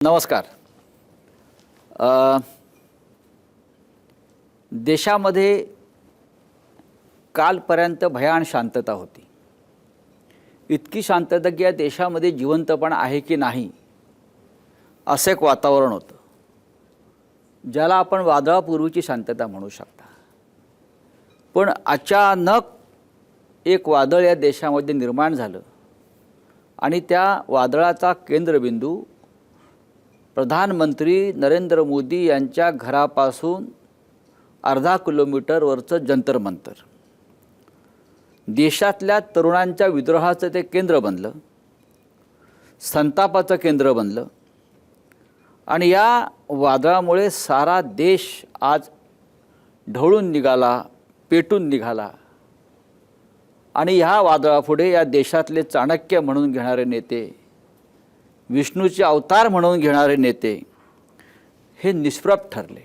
नमस्कार. देशामध्ये कालपर्यंत भयान शांतता होती. इतकी शांतता की या देशामध्ये जिवंतपणा आहे की नाही असे एक वातावरण होतं, ज्याला आपण वादळापूर्वीची शांतता म्हणू शकता. पण अचानक एक वादळ या देशामध्ये निर्माण झालं आणि त्या वादळाचा केंद्रबिंदू प्रधानमंत्री नरेंद्र मोदी यांच्या घरापासून अर्धा किलोमीटरवरचं जंतर मंतर. देशातल्या तरुणांच्या विद्रोहाचं ते केंद्र बनलं, संतापाचं केंद्र बनलं आणि या वादळामुळे सारा देश आज ढवळून निघाला, पेटून निघाला. आणि ह्या वादळापुढे या देशातले चाणक्य म्हणून घेणारे नेते, विष्णूचे अवतार म्हणून घेणारे नेते हे निष्प्रभ ठरले.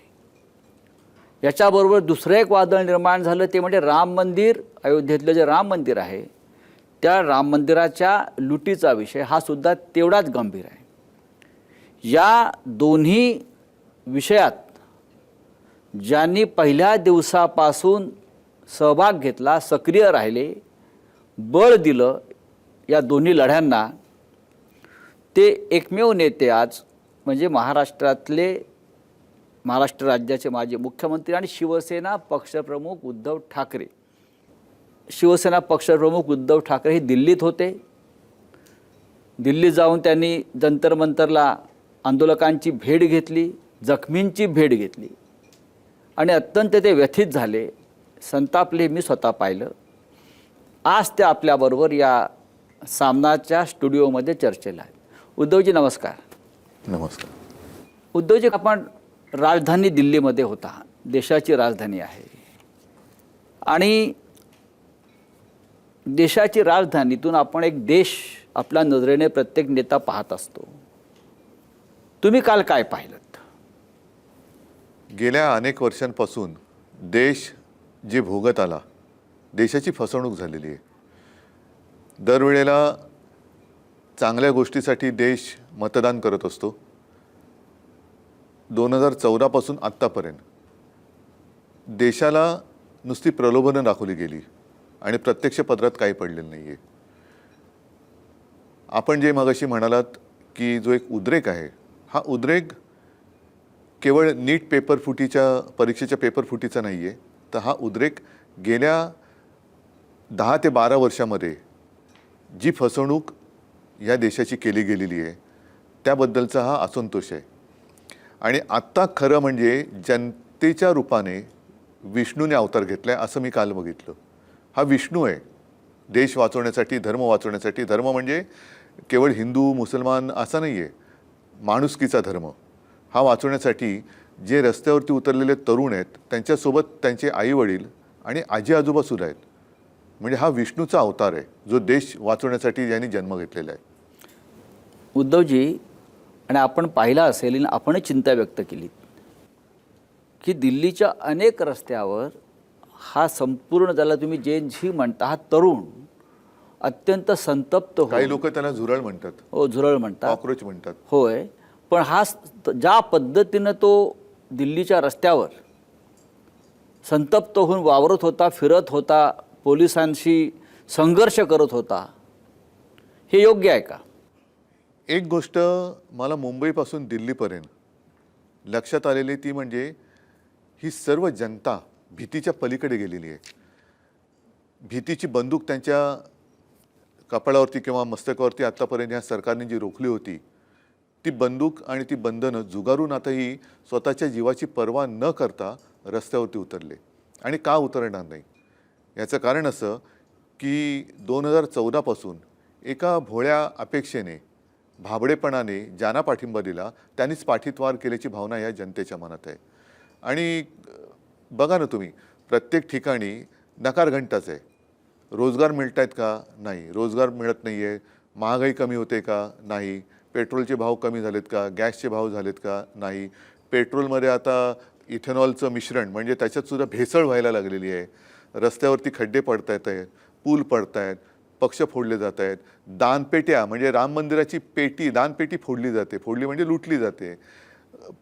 याच्याबरोबर दुसरं एक वादळ निर्माण झालं, ते म्हणजे राम मंदिर. अयोध्येतलं जे राम मंदिर आहे त्या राम मंदिराच्या लुटीचा विषय हा सुद्धा तेवढाच गंभीर आहे. या दोन्ही विषयात ज्यांनी पहिल्या दिवसापासून सहभाग घेतला, सक्रिय राहिले, बळ दिलं या दोन्ही लढ्यांना, ते एकमेव नेते आज म्हणजे महाराष्ट्र राज्याचे माजी मुख्यमंत्री आणि शिवसेना पक्षप्रमुख उद्धव ठाकरे. शिवसेना पक्षप्रमुख उद्धव ठाकरे हे दिल्लीत होते. दिल्लीत जाऊन त्यांनी जंतर मंतरला आंदोलकांची भेट घेतली, जखमींची भेट घेतली आणि अत्यंत ते व्यथित झाले, संतापले. मी स्वतः पाहिलं. आज ते आपल्याबरोबर या सामनाच्या स्टुडिओमध्ये चर्चेला आहेत. उद्धवजी नमस्कार. नमस्कार. उद्धवजी, आपण राजधानी दिल्लीमध्ये होता, देशाची राजधानी आहे आणि देशाची राजधानीतून आपण एक देश आपल्या नजरेने प्रत्येक नेता पाहत असतो. तुम्ही काल काय पाहिलं? गेल्या अनेक वर्षांपासून देश जे भोगत आला, देशाची फसवणूक झालेली आहे. दरवेळेला चांगल्या गोष्टीसाठी देश मतदान करत असतो. 2014 पासून आत्तापर्यंत देशाला नुसती प्रलोभनं दाखवली गेली आणि प्रत्यक्ष पदरात काही पडलेलं नाही आहे. आपण जे मगाशी म्हणालात की जो एक उद्रेक आहे, हा उद्रेक केवळ नीट परीक्षेच्या पेपरफुटीचा नाही आहे, तर हा उद्रेक गेल्या 10 ते 12 वर्षामध्ये जी फसवणूक या देशाची केली गेलेली आहे त्याबद्दलचा हा असंतोष आहे. आणि आत्ता खरं म्हणजे जनतेच्या रूपाने विष्णूने अवतार घेतला आहे असं मी काल बघितलं. हा विष्णू आहे देश वाचवण्यासाठी, धर्म वाचवण्यासाठी. धर्म म्हणजे केवळ हिंदू मुसलमान असा नाही आहे, माणुसकीचा धर्म हा वाचवण्यासाठी जे रस्त्यावरती उतरलेले तरुण आहेत त्यांच्यासोबत त्यांचे आईवडील आणि आजी आजोबासुद्धा आहेत. म्हणजे हा विष्णूचा अवतार आहे जो देश वाचवण्यासाठी यांनी जन्म घेतलेला आहे. उद्धवजी, आणि आपण पाहिलं असेल आणि आपण चिंता व्यक्त केली की दिल्लीच्या अनेक रस्त्यावर हा संपूर्ण, ज्याला तुम्ही जेन झी म्हणता, हा तरुण अत्यंत संतप्त हो. काही लोक त्याला झुरळ म्हणतात. हो, झुरळ म्हणतात, कॉक्रोच म्हणतात. होय. पण हा ज्या पद्धतीनं तो दिल्लीच्या रस्त्यावर संतप्त होऊन वावरत होता, फिरत होता, पोलिसांशी संघर्ष करत होता, हे योग्य आहे का? एक गोष्ट मला मुंबईपासून दिल्लीपर्यंत लक्षात आलेली ती म्हणजे ही सर्व जनता भीतीच्या पलीकडे गेलेली आहे. भीतीची बंदूक त्यांच्या कपाळावरती किंवा मस्तकावरती आत्तापर्यंत या सरकारने जी रोखली होती, ती बंदूक आणि ती बंधनं जुगारून आता ही स्वतःच्या जीवाची पर्वा न करता रस्त्यावरती उतरले. आणि का उतरणार नाही याचं कारण असं की 2014 पासून एका भोळ्या अपेक्षेने, भाबडेपणाने ज्यांना पाठिंबा दिला त्यांनीच पाठीतवार केल्याची भावना या जनतेच्या मनात आहे. आणि बघा ना तुम्ही, प्रत्येक ठिकाणी नकार घंटाच आहे. रोजगार मिळत आहेत का? नाही. रोजगार मिळत नाही आहे. महागाई कमी होते का? नाही. पेट्रोलचे भाव कमी झालेत का? गॅसचे भाव झालेत का? नाही. पेट्रोलमध्ये आता इथेनॉलचं मिश्रण म्हणजे त्याच्यातसुद्धा भेसळ व्हायला लागलेली आहे. रस्त्यावरती खड्डे पडत आहेत, पूल पडत आहेत. पक्ष फोडले जात आहेत, दानपेट्या म्हणजे राम मंदिराची पेटी दानपेटी फोडली जाते, फोडली म्हणजे लुटली जाते,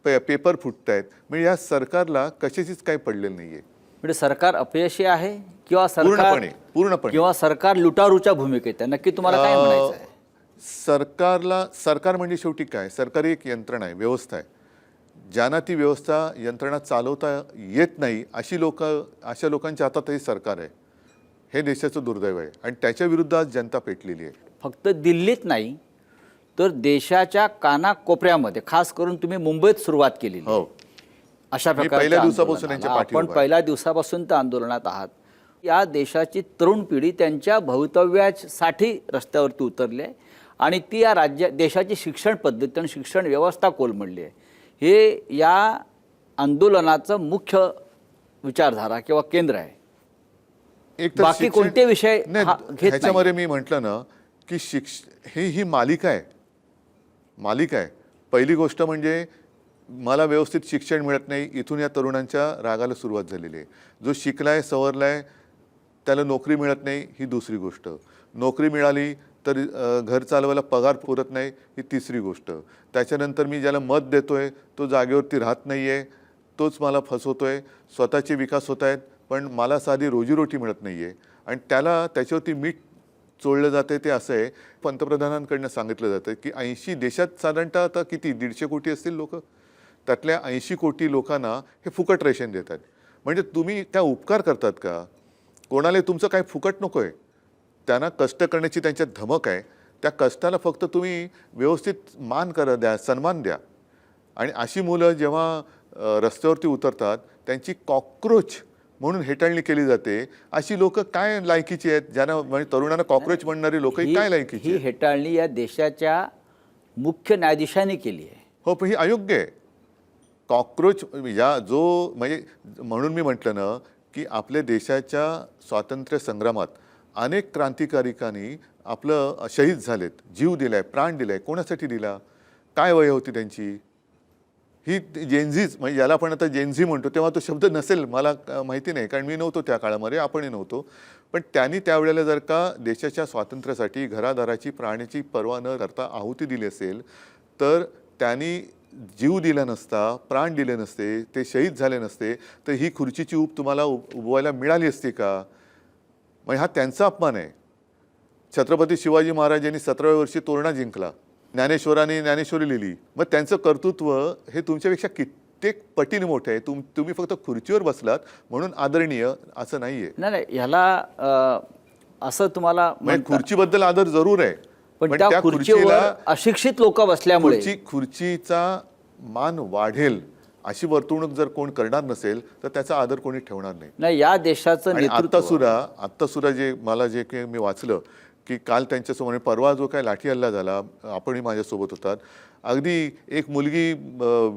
पेपर फुटत आहेत. म्हणजे या सरकारला कशाचीच काही पडलेलं नाहीये म्हणजे सरकार अपयशी आहे किंवा सरकार पूर्णपणे किंवा सरकार लुटारूच्या भूमिकेत आहे, नक्की तुम्हाला काय म्हणायचं आहे? सरकार म्हणजे शेवटी काय, सरकारी एक यंत्रणा आहे, व्यवस्था आहे. ज्यांना ती व्यवस्था यंत्रणा चालवता येत नाही अशा लोकांच्या हातात हे सरकार आहे. हे देशाचं दुर्दैव आहे आणि त्याच्या विरुद्ध आज जनता पेटलेली आहे. फक्त दिल्लीत नाही तर देशाच्या कानाकोपऱ्यामध्ये, खास करून तुम्ही मुंबईत सुरुवात केलेली आहे. हो, अशा मी पहिल्या दिवसापासून यांच्या आपण पाठीवर आहे. पहिल्या दिवसापासून त्या आंदोलनात आहात. या देशाची तरुण पिढी त्यांच्या भवितव्यासाठी रस्त्यावरती उतरली आहे आणि ती या देशाची शिक्षण पद्धती आणि शिक्षण व्यवस्था कोलमडली आहे. हे या आंदोलनाचं मुख्य विचारधारा किंवा केंद्र आहे. एक तर बाकी कोणते विषय घेत नाही. ह्याच्यामध्ये मी म्हटलं ना की ही मालिका आहे. पहिली गोष्ट म्हणजे मला व्यवस्थित शिक्षण मिळत नाही, इथून या तरुणांच्या रागाला सुरुवात झालेली आहे. जो शिकलाय सवरलाय त्याला नोकरी मिळत नाही ही दुसरी गोष्ट. नोकरी मिळाली तर घर चालवायला पगार पुरत नाही ही तिसरी गोष्ट. त्याच्यानंतर मी ज्याला मत देतोय तो जागेवरती राहत नाही आहे, तोच मला फसवतोय. स्वतःचे विकास होत आहेत पण मला साधी रोजीरोटी मिळत नाही आहे आणि त्याच्यावरती मीठ चोळलं जाते. ते असं आहे, पंतप्रधानांकडनं सांगितलं जातं की 80 देशात साधारणतः आता किती 150 कोटी असतील लोक, त्यातल्या 80 कोटी लोकांना हे फुकट रेशन देतात. म्हणजे तुम्ही त्या उपकार करतात का? कोणाला तुमचं काही फुकट नको आहे, त्यांना कष्ट करण्याची त्यांच्यात धमक आहे. त्या कष्टाला फक्त तुम्ही व्यवस्थित मान द्या, सन्मान द्या. आणि अशी मुलं जेव्हा रस्त्यावरती उतरतात त्यांची कॉकरोच म्हणून हेटाळणी केली जाते. अशी लोक काय लायकीची आहेत, ज्यांना म्हणजे तरुणांना कॉकरोच म्हणणारी लोक काय लायकीची? ही हेटाळणी या देशाच्या मुख्य न्यायाधीशांनी केली आहे. हो, पण ही अयोग्य आहे. कॉकरोच म्हणजे म्हणून मी म्हटलं ना की आपल्या देशाच्या स्वातंत्र्य संग्रामात अनेक क्रांतिकारिकांनी आपलं शहीद झालेत, जीव दिलाय, प्राण दिलाय. कोणासाठी दिला? काय वय होती त्यांची? ही जेनझीच म्हणजे ज्याला आपण आता जेनझी म्हणतो, तेव्हा तो शब्द नसेल मला माहिती नाही, कारण मी नव्हतो त्या काळामध्ये, आपणही नव्हतो. पण त्यांनी त्यावेळेला जर का देशाच्या स्वातंत्र्यासाठी घरादाराची प्राण्याची पर्वा न करता आहुती दिली असेल तर त्यांनी जीव दिला नसता, प्राण दिले नसते, ते शहीद झाले नसते तर ही खुर्चीची ऊब तुम्हाला उभवायला मिळाली असते का? म्हणजे हा त्यांचा अपमान आहे. छत्रपती शिवाजी महाराजांनी 17व्या वर्षी तोरणा जिंकला, ज्ञानेश्वरांनी ज्ञानेश्वरी लिहिली. मग त्यांचं कर्तृत्व हे तुमच्यापेक्षा कित्येक पटीने मोठं आहे. तुम्ही फक्त खुर्चीवर बसलात म्हणून आदरणीय असं नाहीये. नाही, ह्याला असं तुम्हाला खुर्चीबद्दल आदर जरूर आहे, पण त्या खुर्चीवर अशिक्षित लोक बसल्यामुळे खुर्चीचा मान वाढेल अशी वर्तवणूक जर कोण करणार नसेल तर त्याचा आदर कोणी ठेवणार नाही. या देशाचं नेतृत्व आत्ता सुद्धा जे काही मी वाचलं की काल त्यांच्यासमोर परवा जो काय लाठी हल्ला झाला, आपणही माझ्यासोबत होतात. अगदी एक मुलगी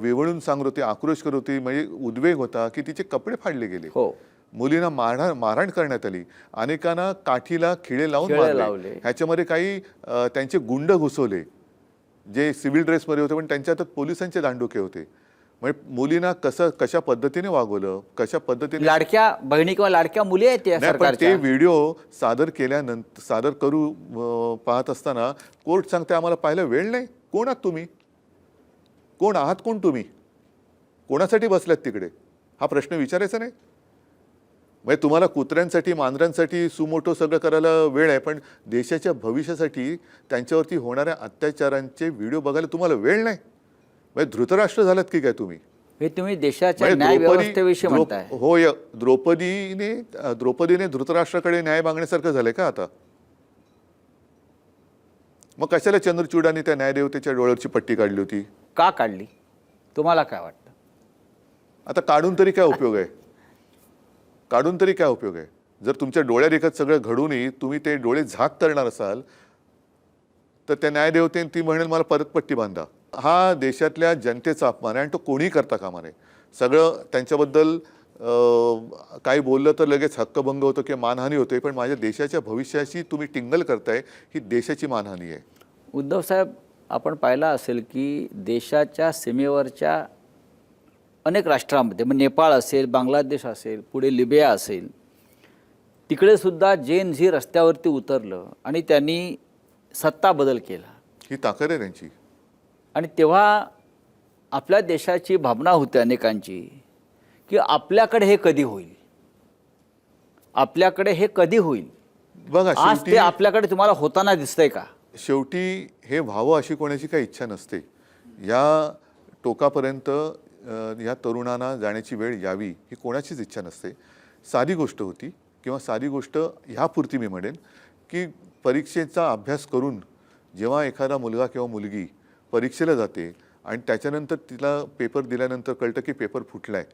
वेवळून सांगत होती, आक्रोश करत होती, म्हणजे उद्वेग होता की तिचे कपडे फाडले गेले. हो, मुलींना मारहाण करण्यात आली, अनेकांना काठीला खिळे लावून मारले. ह्याच्यामध्ये काही त्यांचे गुंड घुसवले जे सिव्हिल ड्रेसमध्ये होते पण त्यांच्या हातात पोलिसांचे दांडुके होते. म्हणजे मुलींना कशा पद्धतीने वागवलं, कशा पद्धतीने लाडक्या बहिणी किंवा लाडक्या मुली आहेत त्या सरकारच्या. ते व्हिडिओ सादर करू पाहत असताना कोर्ट सांगते आम्हाला पाहायला वेळ नाही. कोण आहात तुम्ही? कोण आहात? कोण तुम्ही? कोणासाठी बसल्यात तिकडे? हा प्रश्न विचारायचा नाही. म्हणजे तुम्हाला कुत्र्यांसाठी मांजरांसाठी सुमोटो सगळं करायला वेळ आहे, पण देशाच्या भविष्यासाठी त्यांच्यावरती होणाऱ्या अत्याचारांचे व्हिडिओ बघायला तुम्हाला वेळ नाही. म्हणजे धृतराष्ट्र झालात की काय तुम्ही? हे तुम्ही देशाच्या न्याय व्यवस्थेविषयी म्हणताय. हो, द्रौपदीने धृतराष्ट्राकडे न्याय मागण्यासारखं झालंय का आता? मग कशाला चंद्रचूडाने त्या न्यायदेवतेच्या डोळ्यावरची पट्टी काढली होती? का काढली? तुम्हाला काय वाटतं? आता काढून तरी काय उपयोग आहे? जर तुमच्या डोळ्यारेखत सगळं घडूनही तुम्ही ते डोळे झाक करणार असाल तर त्या न्यायदेवतेने ती म्हणेल मला परत पट्टी बांधा. हा देशातल्या जनतेचा अपमान आहे आणि तो कोणीही करता कामा नये. सगळं त्यांच्याबद्दल काही बोललं तर लगेच हक्कभंग होतो किंवा मानहानी होते, पण माझ्या देशाच्या भविष्याशी तुम्ही टिंगल करताय, ही देशाची मानहानी आहे. उद्धव साहेब, आपण पाहिलं असेल की देशाच्या सीमेवरच्या अनेक राष्ट्रांमध्ये, मग नेपाळ असेल, बांगलादेश असेल, पुढे लिबिया असेल, तिकडे सुद्धा जेन झी रस्त्यावरती उतरलं आणि त्यांनी सत्ता बदल केला. ही ताकद आहे त्यांची. आणि तेव्हा आपल्या देशाची भावना होती अनेकांची की आपल्याकडे हे कधी होईल, आपल्याकडे हे कधी होईल. बघा आज ते आपल्याकडे तुम्हाला होताना दिसतंय का? शेवटी हे व्हावं अशी कोणाची काही इच्छा नसते. या टोकापर्यंत या तरुणांना जाण्याची वेळ यावी ही कोणाचीच इच्छा नसते. साधी गोष्ट होती किंवा साधी गोष्ट ह्यापुरती मी म्हणेन की परीक्षेचा अभ्यास करून जेव्हा एखादा मुलगा किंवा मुलगी परीक्षेला जाते आणि त्याच्यानंतर तिला पेपर दिल्यानंतर कळतं की पेपर फुटलाय.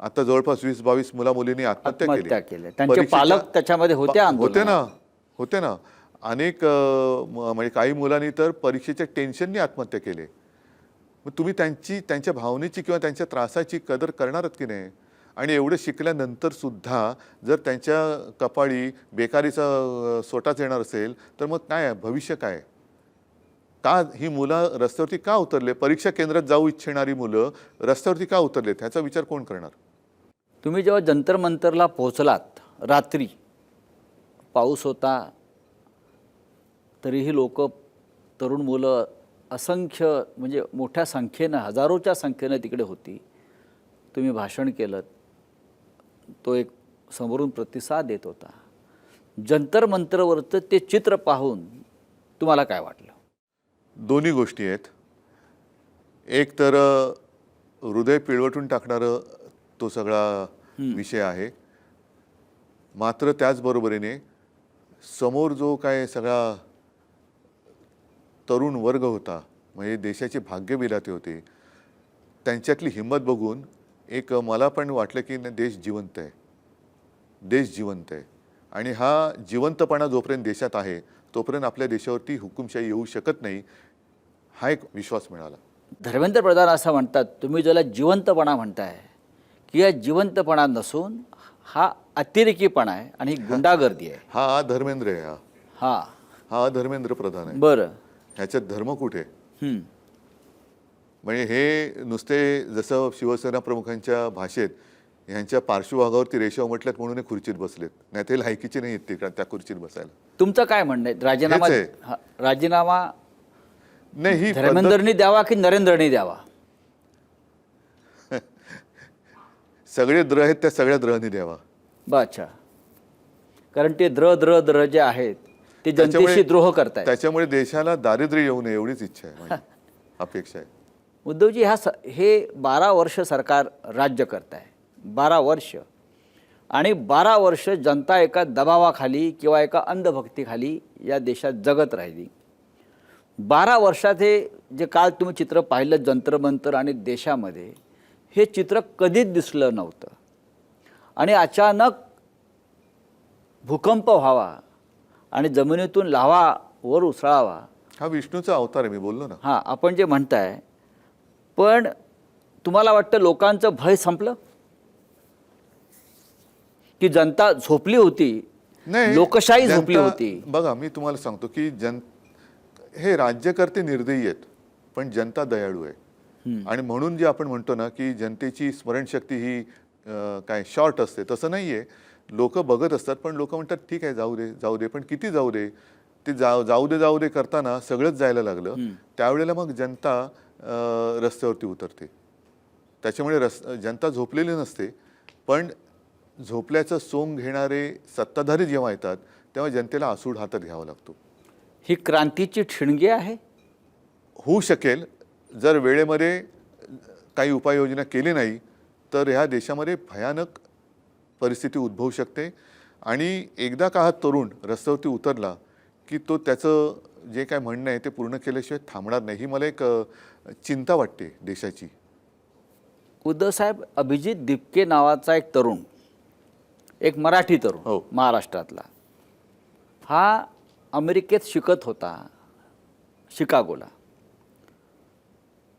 आता जवळपास 20-22 मुला-मुलींनी आत्महत्या केली. त्यांचे पालक त्याच्यामध्ये होते होते ना. अनेक म्हणजे काही मुलांनी तर परीक्षेच्या टेन्शननी आत्महत्या केले. मग तुम्ही त्यांच्या भावनेची किंवा त्यांच्या त्रासाची कदर करणारच की नाही. आणि एवढं शिकल्यानंतर सुद्धा जर त्यांच्या कपाळी बेकारीचा सोटाच येणार असेल तर मग काय भविष्य काय? का ही मुलं रस्त्यावरती का उतरले? परीक्षा केंद्रात जाऊ इच्छिणारी मुलं रस्त्यावरती का उतरले ह्याचा विचार कोण करणार? तुम्ही जेव्हा जंतर मंतरला पोहोचलात रात्री, पाऊस होता, तरीही लोक, तरुण मुलं असंख्य म्हणजे मोठ्या संख्येनं, हजारोच्या संख्येनं तिकडे होती. तुम्ही भाषण केलं, तो एक समोरून प्रतिसाद देत होता. जंतर मंतरवरचं ते चित्र पाहून तुम्हाला काय वाटलं? दोन्ही गोष्टी आहेत. एक तर हृदय पिळवटून टाकणारं तो सगळा विषय आहे. मात्र त्याचबरोबरीने समोर जो काय सगळा तरुण वर्ग होता, म्हणजे देशाचे भाग्य विधाते होते, त्यांच्यातली हिंमत बघून एक मला पण वाटलं की देश जिवंत आहे. देश जिवंत आहे आणि हा जिवंतपणा जोपर्यंत देशात आहे तोपर्यंत आपल्या देशावरती हुकुमशाही येऊ शकत नाही, हा एक विश्वास मिळाला. धर्मेंद्र प्रधान असं म्हणतात, तुम्ही ज्याला जिवंतपणा म्हणताय की या जिवंतपणा नसून हा अतिरेकीपणा आहे आणि ही गुंडागर्दी आहे. हा धर्मेंद्र आहे. हा हा धर्मेंद्र प्रधान आहे. बरं, ह्याच्यात धर्म कुठे? म्हणजे हे नुसते जसं शिवसेना प्रमुखांच्या भाषेत ह्यांच्या पार्श्वभागावरती रेषाव म्हटल्यात म्हणून हे खुर्चीत बसलेत, नाही ते लायकीचे नाही आहेत ते त्या खुर्चीत बसायला. तुमचं काय म्हणणं आहे? राजीनामा नाही ही धर्मेंद्रनी द्यावा की नरेंद्रनी द्यावा? सगळे द्र आहेत त्या सगळ्या द्रहनी द्यावा. अच्छा, कारण ते द्र जे आहेत ते जनतेशी द्रोह करतायत. त्याच्यामुळे देशाला दारिद्र्य येऊ नये एवढीच इच्छा आहे, माझी अपेक्षा आहे. उद्धवजी, हे 12 वर्ष सरकार राज्य करत आहे, 12 वर्ष, आणि 12 वर्ष जनता एका दबावाखाली किंवा एका अंधभक्तीखाली या देशात जगत राहिली. 12 वर्षात हे जे काल तुम्ही चित्र पाहिलं जंतर मंतर आणि देशामध्ये, हे चित्र कधीच दिसलं नव्हतं. आणि अचानक भूकंप व्हावा आणि जमिनीतून लाव्हा वर उसळावा, हा विष्णूचा अवतार आहे, मी बोललो ना. हां, आपण जे म्हणताय, पण तुम्हाला वाटतं लोकांचं भय संपलं की जनता झोपली होती? नाही, लोकशाही झोपली होती. बघा मी तुम्हाला सांगतो की हे राज्यकर्ते निर्दयी आहेत पण जनता दयाळू आहे. आणि म्हणून जे आपण म्हणतो ना की जनतेची स्मरणशक्ती ही काय शॉर्ट असते, तसं नाही आहे. लोक बघत असतात पण लोक म्हणतात ठीक आहे जाऊ दे पण किती जाऊ दे, ते जाऊ दे करताना सगळंच जायला लागलं. त्यावेळेला मग जनता रस्त्यावरती उतरते. त्याच्यामुळे जनता झोपलेली नसते, पण झोपल्याचं सोंग घेणारे सत्ताधारी जेव्हा येतात तेव्हा जनतेला आसूड हातात घ्यावा लागतो. ही क्रांतीची ठिणगी आहे? होऊ शकेल जर वेळेमध्ये काही उपाययोजना केली नाही तर ह्या देशामध्ये भयानक परिस्थिती उद्भवू शकते. आणि एकदा का हा तरुण रस्त्यावरती उतरला की तो त्याचं जे काय म्हणणं आहे ते पूर्ण केल्याशिवाय थांबणार नाही, ही मला एक चिंता वाटते देशाची. उद्धव साहेब, अभिजित दिपके नावाचा एक तरुण, एक मराठी तरुण, हो, महाराष्ट्रातला, हा अमेरिकेत शिकत होता, शिकागोला.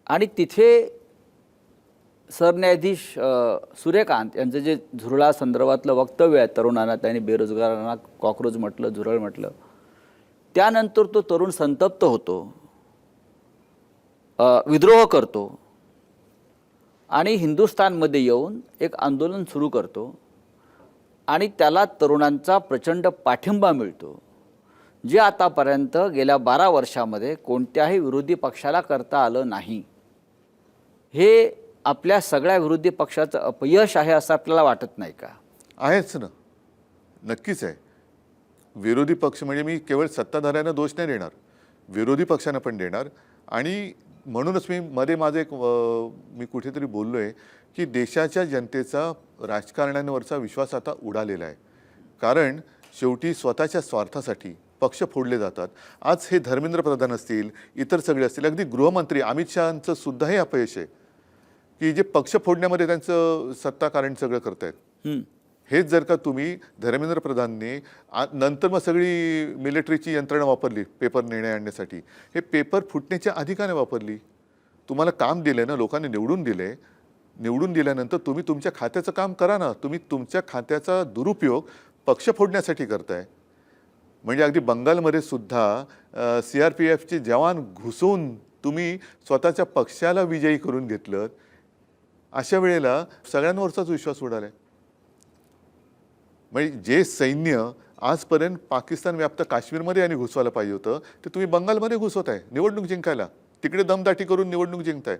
आणि तिथे सरन्यायाधीश सूर्यकांत यांचं जे झुरळा संदर्भातलं वक्तव्य आहे, तरुणांना त्यांनी बेरोजगारांना कॉक्रोच म्हटलं, झुरळ म्हटलं, त्यानंतर तो तरुण संतप्त होतो, विद्रोह करतो आणि हिंदुस्थानमध्ये येऊन एक आंदोलन सुरू करतो. आणि त्याला तरुणांचा प्रचंड पाठिंबा मिळतो, जे आतापर्यंत गेल्या 12 वर्षामध्ये कोणत्याही विरोधी पक्षाला करता आलं नाही. हे आपल्या सगळ्या विरोधी पक्षाचं अपयश आहे असं आपल्याला वाटत नाही का? आहेच ना, नक्कीच आहे. विरोधी पक्ष म्हणजे मी केवळ सत्ताधाऱ्यांना दोष नाही देणार, विरोधी पक्षांना पण देणार. आणि म्हणूनच मी मध्ये माझं मी कुठेतरी बोललो आहे की देशाच्या जनतेचा राजकारण्यांवरचा विश्वास आता उडालेला आहे. कारण शेवटी स्वतःच्या स्वार्थासाठी पक्ष फोडले जातात. आज हे धर्मेंद्र प्रधान असतील, इतर सगळे असतील, अगदी गृहमंत्री अमित शहांचं सुद्धा हे अपयश आहे की जे पक्ष फोडण्यामध्ये त्यांचं सत्ताकारण सगळं करतायत. हेच जर का तुम्ही धर्मेंद्र प्रधानने नंतर मग सगळी मिलिटरीची यंत्रणा वापरली पेपर निर्णय आणण्यासाठी, हे पेपर फुटण्याच्या आधी का नाही वापरली? तुम्हाला काम दिले ना, लोकांनी निवडून दिले, निवडून दिल्यानंतर तुम्ही तुमच्या खात्याचं काम करा ना. तुम्ही तुमच्या खात्याचा दुरुपयोग पक्ष फोडण्यासाठी करताय. म्हणजे अगदी बंगालमध्ये सुद्धा CRPFचे जवान घुसून तुम्ही स्वतःच्या पक्षाला विजयी करून घेतलं. अशा वेळेला सगळ्यांवरचाच विश्वास उडालाय. म्हणजे जे सैन्य आजपर्यंत पाकिस्तान व्याप्त काश्मीरमध्ये आणि घुसवायला पाहिजे होतं, ते तुम्ही बंगालमध्ये घुसवताय निवडणूक जिंकायला. तिकडे दमदाटी करून निवडणूक जिंकताय.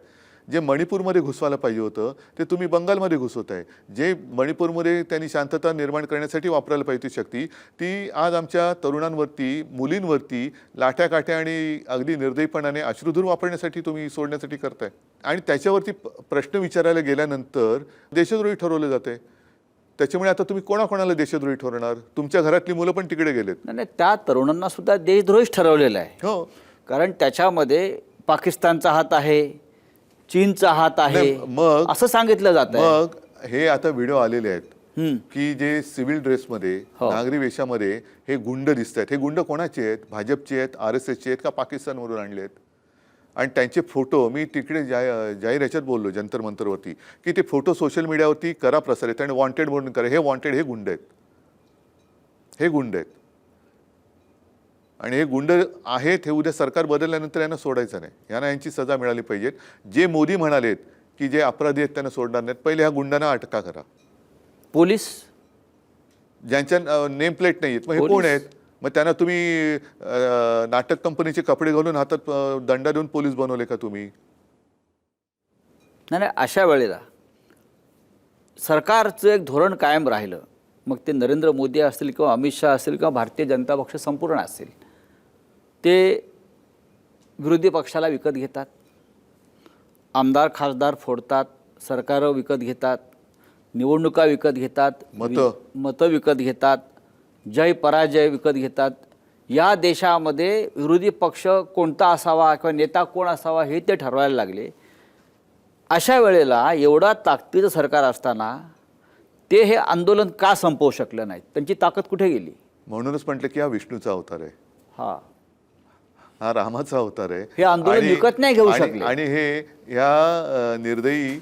जे मणिपूरमध्ये घुसवायला पाहिजे होतं ते तुम्ही बंगालमध्ये घुसवताय. जे मणिपूरमध्ये त्यांनी शांतता निर्माण करण्यासाठी वापरायला पाहिजे ती शक्ती, ती आज आमच्या तरुणांवरती, मुलींवरती लाठ्या काठ्या आणि अगदी निर्दयीपणाने अश्रुधूर वापरण्यासाठी तुम्ही सोडण्यासाठी करताय. आणि त्याच्यावरती प्रश्न विचारायला गेल्यानंतर देशद्रोही ठरवलं जाते. त्याच्यामुळे आता तुम्ही कोणाकोणाला देशद्रोही ठरवणार? तुमच्या घरातली मुलं पण तिकडे गेलेत. नाही, त्या तरुणांना सुद्धा देशद्रोहीच ठरवलेला आहे. हो, कारण त्याच्यामध्ये पाकिस्तानचा हात आहे, चीनचा हात आहे, मग असं सांगितलं जातं. मग हे आता व्हिडिओ आलेले आहेत की जे सिव्हिल ड्रेसमध्ये, नागरी वेशामध्ये हे गुंड दिसत आहेत. हे गुंड कोणाचे आहेत? भाजपचे आहेत, RSSचे आहेत का पाकिस्तानवरून आणले आहेत? आणि त्यांचे फोटो मी तिकडे जाहीर ह्याच्यात बोललो जंतर मंतरवरती की ते फोटो सोशल मीडियावरती करा प्रसारित आणि वॉन्टेड म्हणून करा. हे वॉन्टेड, हे गुंड आहेत, हे गुंड आहेत. आणि हे गुंड आहेत हे उद्या सरकार बदलल्यानंतर यांना सोडायचं नाही. यांना यांची सजा मिळाली पाहिजे. जे मोदी म्हणालेत की जे अपराधी आहेत त्यांना सोडणार नाहीत, पहिले ह्या गुंडांना अटका करा. पोलीस ज्यांच्या नेम प्लेट नाही आहेत, मग हे कोण आहेत? मग त्यांना तुम्ही नाटक कंपनीचे कपडे घालून हातात दंडा देऊन पोलीस बनवले का तुम्ही? नाही, अशा वेळेला सरकारचं एक धोरण कायम राहिलं, मग ते नरेंद्र मोदी असतील किंवा अमित शहा असतील किंवा भारतीय जनता पक्ष संपूर्ण असेल, ते विरोधी पक्षाला विकत घेतात, आमदार खासदार फोडतात, सरकारं विकत घेतात, निवडणुका विकत घेतात, मतं विकत घेतात, जय पराजय विकत घेतात. या देशामध्ये विरोधी पक्ष कोणता असावा किंवा नेता कोण असावा हे ते ठरवायला लागले. अशा वेळेला एवढा ताकदीचं सरकार असताना ते हे आंदोलन का संपवू शकलं नाही? त्यांची ताकद कुठे गेली? म्हणूनच म्हटलं की हा विष्णूचा अवतार आहे, हा रामाचा अवतार आहे. हे आंदोलन विकत नाही घेऊ शकले. आणि हे या निर्दयी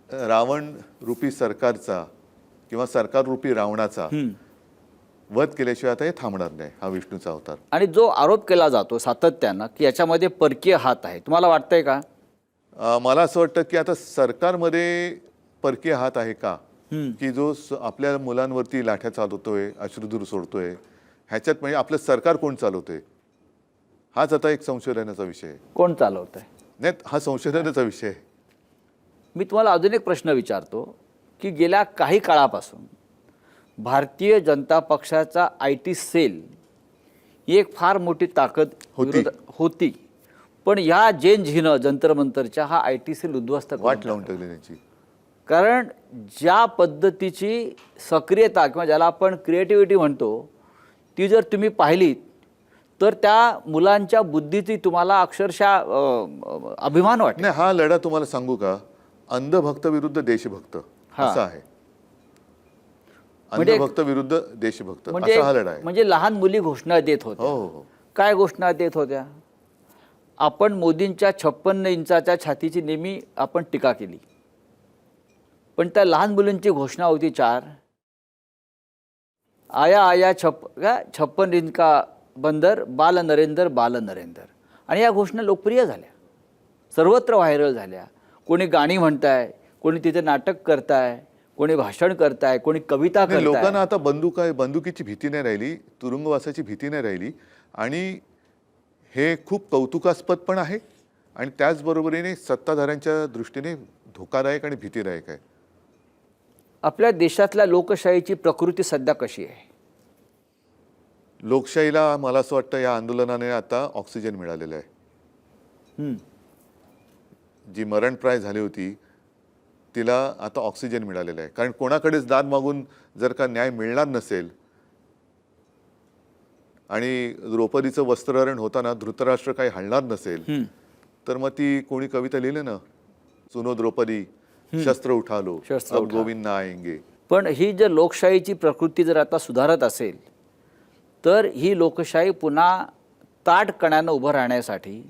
रावण रूपी सरकारचा किंवा सरकार रूपी रावणाचा वध केल्याशिवाय आता हे थांबणार नाही. हा विष्णूचा अवतार. आणि जो आरोप केला जातो सातत्यानं की याच्यामध्ये परकीय हात आहे, तुम्हाला वाटतंय का? मला असं वाटतं की आता सरकारमध्ये परकीय हात आहे का, की जो आपल्या मुलांवरती लाठ्या चालवतोय, अश्रुधूर सोडतोय, ह्याच्यात म्हणजे आपलं सरकार कोण चालवतोय हाच आता एक संशोधनाचा विषय आहे. कोण चालवतंय? नाही, हा संशोधनाचा विषय आहे. मी तुम्हाला अजून एक प्रश्न विचारतो की गेल्या काही काळापासून भारतीय जनता पक्षाचा IT सेल ही एक फार मोठी ताकद होती, पण ह्या जैन झीनं जंतर मंतरच्या हा IT सेल उद्ध्वस्त वाट लावून टाकली त्यांची. कारण ज्या पद्धतीची सक्रियता किंवा ज्याला आपण क्रिएटिव्हिटी म्हणतो ती जर तुम्ही पाहिलीत तर त्या मुलांच्या बुद्धीची तुम्हाला अक्षरशः अभिमान वाटतो. नाही, हा लढा तुम्हाला सांगू का, अंधभक्त विरुद्ध देशभक्त असा आहे. अंधभक्त विरुद्ध देशभक्त असा हा लढा आहे. म्हणजे लहान मुली घोषणा देत होत्या. हो. काय घोषणा देत होत्या? आपण मोदींच्या 56 इंचाच्या छातीची नेहमी आपण टीका केली, पण त्या लहान मुलींची घोषणा होती 4, आया आया 56 इंच का बंदर, बाल नरेंद्र बाल नरेंद्र. आणि या घोषणा लोकप्रिय झाल्या, सर्वत्र व्हायरल झाल्या. कोणी गाणी म्हणताय, कोणी तिथे नाटक करताय, कोणी भाषण करताय, कोणी कविता नाही, लोकांना करताय. आता बंदुकीची भीती नाही राहिली, तुरुंगवासाची भीती नाही राहिली आणि हे खूप कौतुकास्पद पण आहे आणि त्याचबरोबरीने सत्ताधाऱ्यांच्या दृष्टीने धोकादायक आणि भीतीदायक आहे. आपल्या देशातल्या लोकशाहीची प्रकृती सध्या कशी आहे? लोकशाहीला मला असं वाटतं या आंदोलनाने आता ऑक्सिजन मिळालेलं आहे. हं. जी मरणप्राय झाली होती तिला आता ऑक्सिजन मिळालेलं आहे. कारण कोणाकडेच दाद मागून जर का न्याय मिळणार नसेल आणि द्रौपदीचं वस्त्रहरण होताना धृतराष्ट्र काही हलणार नसेल तर मग ती कोणी कविता लिहिले ना, सुनो द्रौपदी शस्त्र उठा लो, शस्त्र अब उठा. गोविंद ना आएंगे. पण ही जर लोकशाहीची प्रकृती जर आता सुधारत असेल तर ही लोकशाही पुन्हा ताठकण्यानं उभं राहण्यासाठी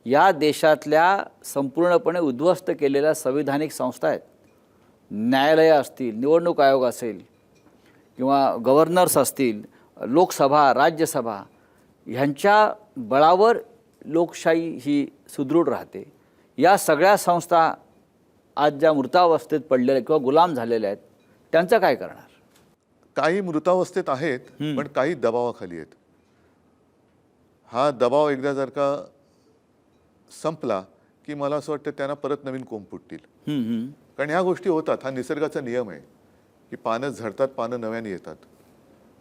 या देशातल्या संपूर्णपणे उद्ध्वस्त केलेल्या संविधानिक संस्था आहेत, न्यायालयं असतील, निवडणूक आयोग असेल किंवा गव्हर्नर्स असतील, लोकसभा, राज्यसभा, ह्यांच्या बळावर लोकशाही ही सुदृढ राहते. या सगळ्या संस्था आज ज्या मृतावस्थेत पडलेल्या किंवा गुलाम झालेल्या आहेत त्यांचं काय करणार? काही मृतावस्थेत आहेत पण काही दबावाखाली आहेत. हा दबाव एकदा जर का संपला की मला असं वाटतं त्यांना परत नवीन कोंब फुटतील. कारण ह्या गोष्टी होतात, हा निसर्गाचा नियम आहे की पानं झडतात, पानं नव्याने येतात,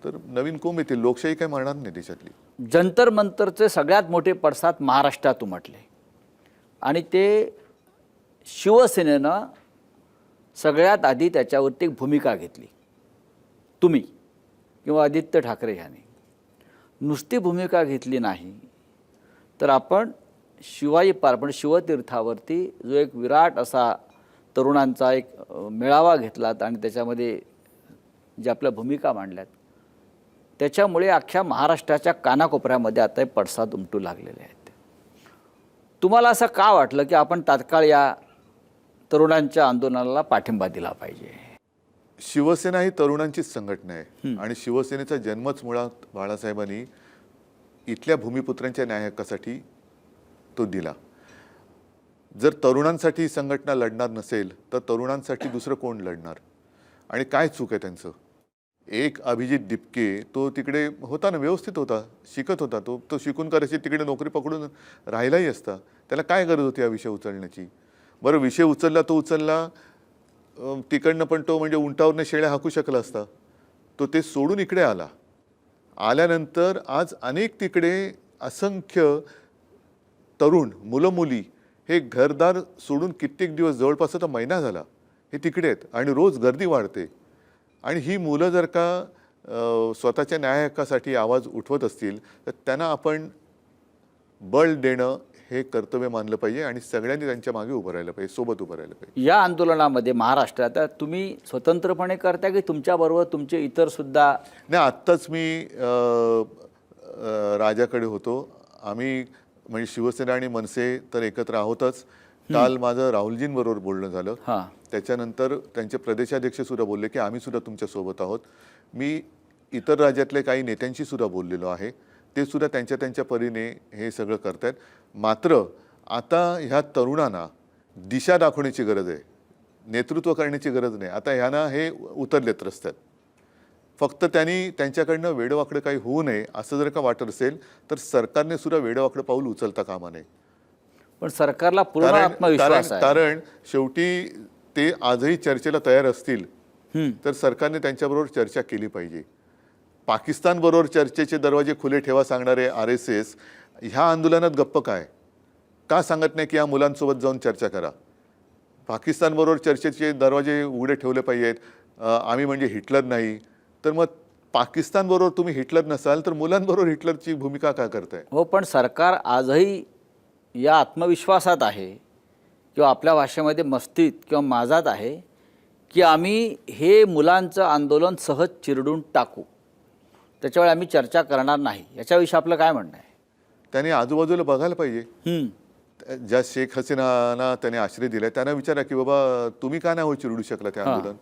तर नवीन कोंब येतील. लोकशाही काय मरणार नाही देशातली. जंतर मंतरचे सगळ्यात मोठे पडसाद महाराष्ट्रात उमटले आणि ते शिवसेनेनं सगळ्यात आधी त्याच्यावरती एक भूमिका घेतली. तुम्ही किंवा आदित्य ठाकरे ह्याने नुसती भूमिका घेतली नाही तर आपण शिवाजी पार्वण शिवतीर्थावरती जो एक विराट असा तरुणांचा एक मेळावा घेतलात आणि त्याच्यामध्ये ज्या आपल्या भूमिका मांडल्यात त्याच्यामुळे अख्ख्या महाराष्ट्राच्या कानाकोपऱ्यामध्ये आता हे पडसाद उमटू लागलेले आहेत. तुम्हाला असं का वाटलं की आपण तात्काळ या तरुणांच्या आंदोलनाला पाठिंबा दिला पाहिजे? शिवसेना ही तरुणांचीच संघटना आहे आणि शिवसेनेचा जन्मच मुळात बाळासाहेबांनी इथल्या भूमिपुत्रांच्या न्याय हक्कासाठी तो दिला. जर तरुणांसाठी संघटना लढणार नसेल तर तरुणांसाठी दुसरं कोण लढणार? आणि काय चूक आहे त्यांचं? एक अभिजित दिपके तो तिकडे होता ना, व्यवस्थित होता, शिकत होता, तो शिकून करायची तिकडे नोकरी पकडून राहिलाही असता. त्याला काय गरज होती हा विषय उचलण्याची? बरं, विषय उचलला तो उचलला तिकडनं, पण तो म्हणजे उंटावरनं शेळ्या हाकू शकला असता. तो ते सोडून इकडे आला. आल्यानंतर आज अनेक तिकडे असंख्य तरुण मुलं मुली हे घरदार सोडून कित्येक दिवस, जवळपास आता महिना झाला, हे तिकडे आहेत आणि रोज गर्दी वाढते. आणि ही मुलं जर का स्वतःच्या न्याय हक्कासाठी आवाज उठवत असतील तर त्यांना आपण बळ देणं हे कर्तव्य मानलं पाहिजे आणि सगळ्यांनी त्यांच्या मागे उभं राहिलं पाहिजे, सोबत उभं राहिलं पाहिजे. या आंदोलनामध्ये महाराष्ट्रात तुम्ही स्वतंत्रपणे करता की तुमच्याबरोबर तुमचे इतर सुद्धा? नाही, आत्ताच मी राजाकडे होतो. आम्ही म्हणजे शिवसेना आणि मनसे तर एकत्र आहोतच. काल माझं राहुलजींबरोबर बोलणं झालं. त्याच्यानंतर त्यांचे प्रदेशाध्यक्ष सुद्धा बोलले की आम्ही सुद्धा तुमच्या सोबत आहोत. मी इतर राज्यातले काही नेत्यांशी सुद्धा बोललेलो आहे. ते सुद्धा त्यांच्या परीने हे सगळं करतायत. मात्र आता ह्या तरुणांना दिशा दाखवण्याची गरज आहे, नेतृत्व करण्याची गरज नाही. आता ह्यांना हे उतरलेत रस्त्यात. फक्त त्यांनी त्यांच्याकडनं वेडवाकडं काही होऊ नये असं जर का वाटत असेल तर सरकारने सुद्धा वेडवाकडं पाऊल उचलता कामा नये. पण सरकारला पूर्ण आत्मविश्वास आहे. कारण शेवटी ते आजही चर्चेला तयार असतील तर सरकारने त्यांच्याबरोबर चर्चा केली पाहिजे. पाकिस्तान बरोबर चर्चेचे दरवाजे खुले ठेवा सांगणारे RSS ह्या आंदोलनात गप्प काय? का सांगत नाही की या मुलांसोबत जाऊन चर्चा करा? पाकिस्तान बरोबर चर्चेचे दरवाजे उघडे ठेवले पाहिजेत. आम्ही म्हणजे हिटलर नाही. तर मग पाकिस्तान बरोबर तुम्ही हिटलर नसाल तर मुलांबरोबर हिटलरची भूमिका का करताय? हो, पण सरकार आजही या आत्मविश्वासात आहे किंवा आपल्या भाषेमध्ये मस्तीत किंवा माझात आहे की आम्ही हे मुलांचं आंदोलन सहज चिरडून टाकू, त्याच्यावेळी आम्ही चर्चा करणार नाही. याच्याविषयी आपलं काय म्हणणं आहे? त्यांनी आजूबाजूला बघायला पाहिजे. ज्या शेख हसीनाना त्याने आश्रय दिलाय त्यांना विचारा की बाबा तुम्ही का नाही हो चिरडू शकला ते आंदोलन?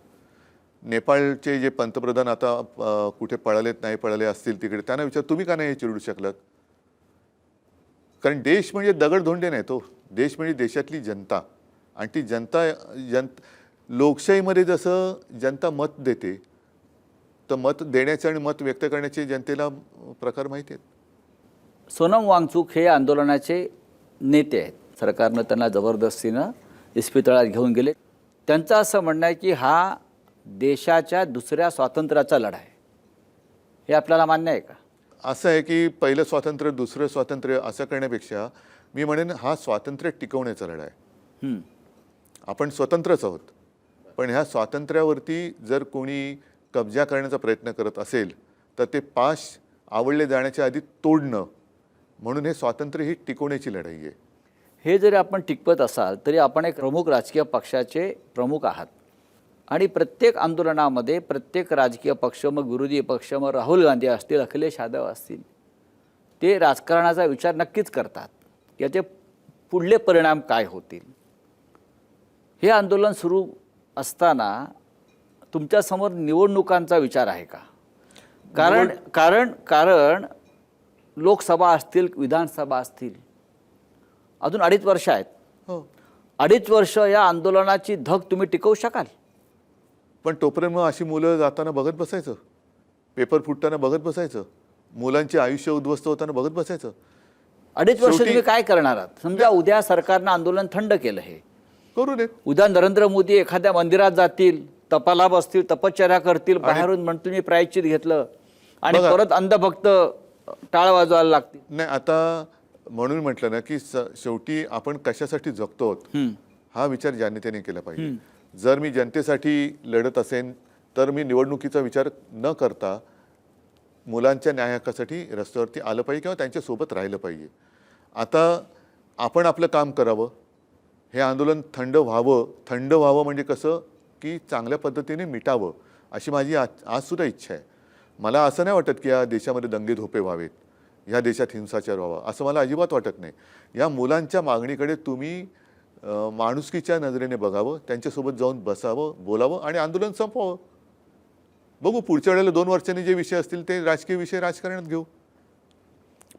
नेपाळचे जे पंतप्रधान आता कुठे पळालेत नाही पळाले असतील तिकडे, त्यांना विचार तुम्ही का नाही चिरडू शकलात? कारण देश म्हणजे दगडधोंडे नाही, तो देश म्हणजे देशातली जनता. आणि ती जनता लोकशाहीमध्ये जसं जनता मत देते, तर मत देण्याचे आणि मत व्यक्त करण्याचे जनतेला प्रकार माहिती आहेत. सोनम वांगचूक हे आंदोलनाचे नेते आहेत. सरकारनं त्यांना जबरदस्तीनं इस्पितळात घेऊन गेले. त्यांचं असं म्हणणं आहे की हा देशाच्या दुसऱ्या स्वातंत्र्याचा लढा आहे. हे आपल्याला मान्य आहे का? असं आहे की पहिलं स्वातंत्र्य दुसरं स्वातंत्र्य असं करण्यापेक्षा मी म्हणेन हा स्वातंत्र्य टिकवण्याचा लढा आहे. आपण स्वतंत्रच आहोत, पण ह्या स्वातंत्र्यावरती जर कोणी कब्जा करण्याचा प्रयत्न करत असेल तर ते पाश आवडले जाण्याच्या आधी तोडणं, म्हणून हे स्वातंत्र्य ही टिकवण्याची लढाई आहे. हे जरी आपण टिकवत असाल तरी आपण एक प्रमुख राजकीय पक्षाचे प्रमुख आहात आणि प्रत्येक आंदोलनामध्ये प्रत्येक राजकीय पक्ष, मग विरोधी पक्ष, मग राहुल गांधी असतील, अखिलेश यादव असतील, ते राजकारणाचा विचार नक्कीच करतात याचे पुढले परिणाम काय होतील. हे आंदोलन सुरू असताना तुमच्यासमोर निवडणुकांचा विचार आहे का? कारण कारण कारण लोकसभा असतील, विधानसभा असतील, अजून 2.5 वर्ष आहेत. हो, 2.5 वर्ष या आंदोलनाची धग तुम्ही टिकवू शकाल? पण तोपर्यंत मग अशी मुलं जाताना बघत बसायचं, पेपर फुटताना बघत बसायचं, मुलांचे आयुष्य उद्ध्वस्त होताना बघत बसायचं. 2.5 वर्ष शेवटी- तुम्ही काय करणार आहात? समजा उद्या सरकारनं आंदोलन थंड केलं, हे करू देत. उद्या नरेंद्र मोदी एखाद्या मंदिरात जातील, तपाला बसतील, तपश्चर्या करतील, बाहेरून म्हणतील मी प्रायश्चित घेतलं आणि बघा. परत अंधभक्त टाळ वाजवायला लागतील. नाही, आता म्हणून म्हटलं ना की शेवटी आपण कशासाठी जगतो आहोत हा विचार जनतेने केला पाहिजे. जर मी जनतेसाठी लढत असेन तर मी निवडणुकीचा विचार न करता मुलांच्या न्याय हक्कासाठी रस्त्यावरती आलं पाहिजे किंवा त्यांच्यासोबत राहिलं पाहिजे. आता आपण आपलं काम करावं, हे आंदोलन थंड व्हावं म्हणजे कसं की चांगल्या पद्धतीने मिटावं अशी माझी आजसुद्धा इच्छा आहे. मला असं नाही वाटत की या देशामध्ये दंगेधोपे व्हावेत, ह्या देशात हिंसाचार व्हावा, असं मला अजिबात वाटत नाही. या मुलांच्या मागणीकडे तुम्ही माणुसकीच्या नजरेने बघावं, त्यांच्यासोबत जाऊन बसावं, बोलावं आणि आंदोलन संपवावं. बघू पुढच्या वेळेला 2 वर्षांनी जे विषय असतील ते राजकीय विषय राजकारणात घेऊ.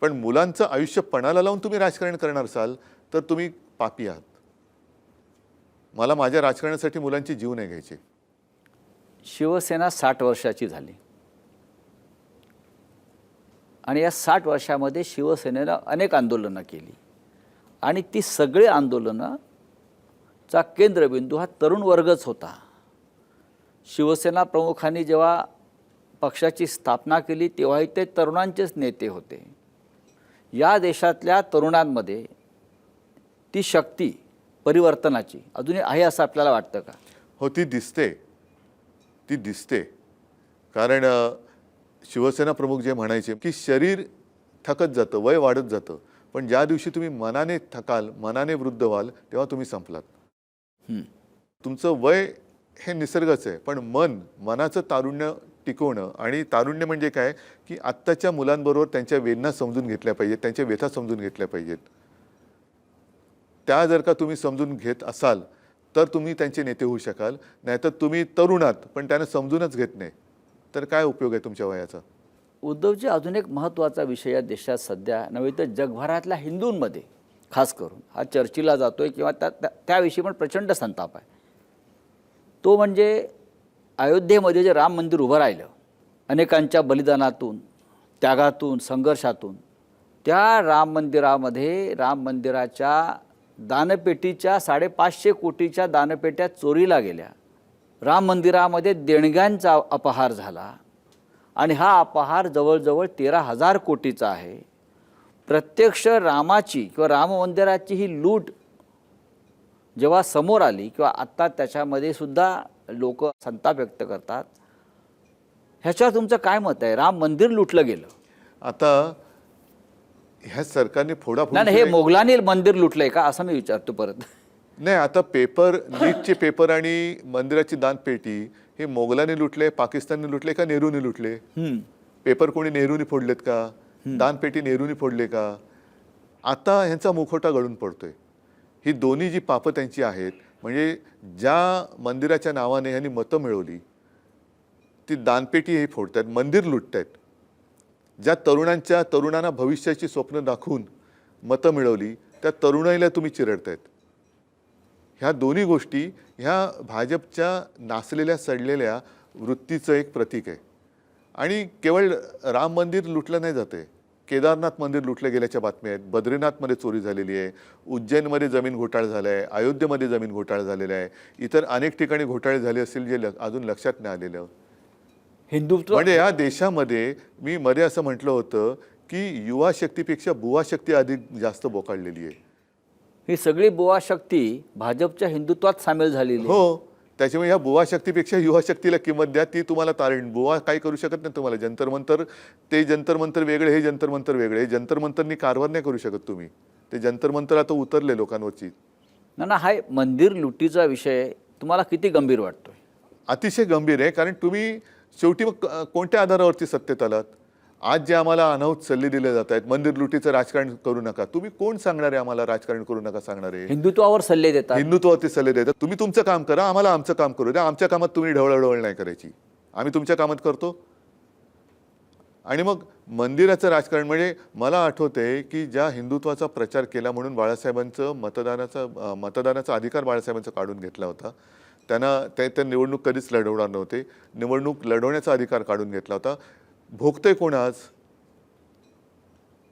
पण मुलांचं आयुष्य पणाला लावून तुम्ही राजकारण करणार असाल तर तुम्ही पापी आहात. मला माझ्या राजकारणासाठी मुलांचे जीव नाही घ्यायचे. शिवसेना 60 वर्षाची झाली आणि या 60 वर्षामध्ये शिवसेनेनं अनेक आंदोलनं केली आणि ती सगळी आंदोलनाचा केंद्रबिंदू हा तरुण वर्गच होता. शिवसेना प्रमुखांनी जेव्हा पक्षाची स्थापना केली तेव्हाही ते तरुणांचेच नेते होते. या देशातल्या तरुणांमध्ये ती शक्ती परिवर्तनाची अजूनही आहे असं आपल्याला वाटतं का? हो, ती दिसते. कारण शिवसेना प्रमुख जे म्हणायचे की शरीर थकत जातं, वय वाढत जातं, पण ज्या दिवशी तुम्ही मनाने थकाल, मनाने वृद्ध व्हाल तेव्हा तुम्ही संपलात. तुमचं वय हे निसर्गाचं आहे, पण मनाचं तारुण्य टिकवणं, आणि तारुण्य म्हणजे काय की आत्ताच्या मुलांबरोबर त्यांच्या वेदना समजून घेतल्या पाहिजेत, त्यांच्या व्यथा समजून घेतल्या पाहिजेत. त्या जर का तुम्ही समजून घेत असाल तर तुम्ही त्यांचे नेते होऊ शकाल. नाहीतर तुम्ही तरुणात पण त्यांना समजूनच घेत नाही तर काय उपयोग आहे तुमच्या वयाचा? उद्धवजी, अजून एक महत्त्वाचा विषय या देशात सध्या नव्हे तर जगभरातल्या हिंदूंमध्ये खास करून हा चर्चेला जातोय किंवा त्याविषयी पण प्रचंड संताप आहे. तो म्हणजे अयोध्येमध्ये जे राम मंदिर उभं राहिलं, अनेकांच्या बलिदानातून, त्यागातून, संघर्षातून, त्या राम मंदिरामध्ये राम मंदिराच्या दानपेटीच्या 550 कोटीच्या दानपेट्या चोरीला गेल्या. राम मंदिरामध्ये देणग्यांचा अपहार झाला आणि हा अपहार जवळजवळ 13,000 कोटीचा आहे. प्रत्यक्ष रामाची किंवा राम मंदिराची ही लूट जेव्हा समोर आली किंवा आत्ता त्याच्यामध्ये सुद्धा लोक संताप व्यक्त करतात, ह्याच्यावर तुमचं काय मत आहे? राम मंदिर लुटलं गेलं. आता ह्या सरकारने नाही, हे मोगलांनी मंदिर लुटलंय का असं मी विचारतो परत. नाही, आता नीटचे पेपर आणि मंदिराची दानपेटी हे मोगलांनी लुटले, पाकिस्तानने लुटले का नेहरूने लुटले? पेपर कोणी नेहरूने फोडलेत का? दानपेटी नेहरूने फोडले का? आता ह्यांचा मुखवटा गळून पडतोय. ही दोन्ही जी पापं त्यांची आहेत, म्हणजे ज्या मंदिराच्या नावाने ह्यांनी मतं मिळवली ती दानपेटी हे फोडतात, मंदिर लुटतायत. ज्या तरुणांना भविष्याची स्वप्न दाखवून मतं मिळवली त्या तरुणाईला तुम्ही चिरडतायत. ह्या दोन्ही गोष्टी ह्या भाजपच्या नासलेल्या सडलेल्या वृत्तीचं एक प्रतीक आहे. आणि केवळ राम मंदिर लुटलं नाही जाते, केदारनाथ मंदिर लुटले गेल्याच्या बातम्या आहेत, बद्रीनाथमध्ये चोरी झालेली आहे, उज्जैनमध्ये जमीन घोटाळा झाला आहे, अयोध्येमध्ये जमीन घोटाळा झालेला आहे, इतर अनेक ठिकाणी घोटाळे झाले असतील जे अजून लक्षात नाही आलेलं. हिंदुत्व म्हणजे या देशामध्ये मी मध्ये असं म्हटलं होतं की युवा शक्तीपेक्षा बुवा शक्ती अधिक जास्त बोकाळलेली आहे. ही सगळी बुवा शक्ती भाजपच्या हिंदुत्वात सामील झालेली आहे. हो, त्याच्यामुळे ह्या बुवा शक्तीपेक्षा युवा शक्तीला किंमत द्या, ती तुम्हाला तारण. बुवा काही करू शकत नाही तुम्हाला. जंतर मंतर, ते जंतर मंतर वेगळे, हे जंतर मंतर वेगळे. जंतर मंतरनी कारभार नाही करू शकत तुम्ही. ते जंतर मंतर आता उतरले लोकांवरची. ना हा मंदिर लुटीचा विषय तुम्हाला किती गंभीर वाटतोय? अतिशय गंभीर आहे, कारण तुम्ही शेवटी मग कोणत्या आधारावरती सत्तेत आलात? आज जे आम्हाला अनाहूत सल्ले दिले जात आहेत, मंदिर लुटीचं राजकारण करू नका, तुम्ही कोण सांगणार आहे आम्हाला राजकारण करू नका सांगणार आहे? हिंदुत्वावर सल्ले देतात. हिंदुत्वावरती सल्ले देतात. तुम्ही तुमचं काम करा, आम्हाला आमचं काम करू द्या. आमच्या कामात तुम्ही ढवळाढवळ नाही करायची, आम्ही तुमच्या कामात करतो. आणि मग मंदिराचं राजकारण म्हणजे मला आठवते की ज्या हिंदुत्वाचा प्रचार केला म्हणून बाळासाहेबांचं मतदानाचा अधिकार बाळासाहेबांचा काढून घेतला होता. त्यांना त्या निवडणूक कधीच लढवणार नव्हते. निवडणूक लढवण्याचा अधिकार काढून घेतला होता. भोगतोय कोण आज?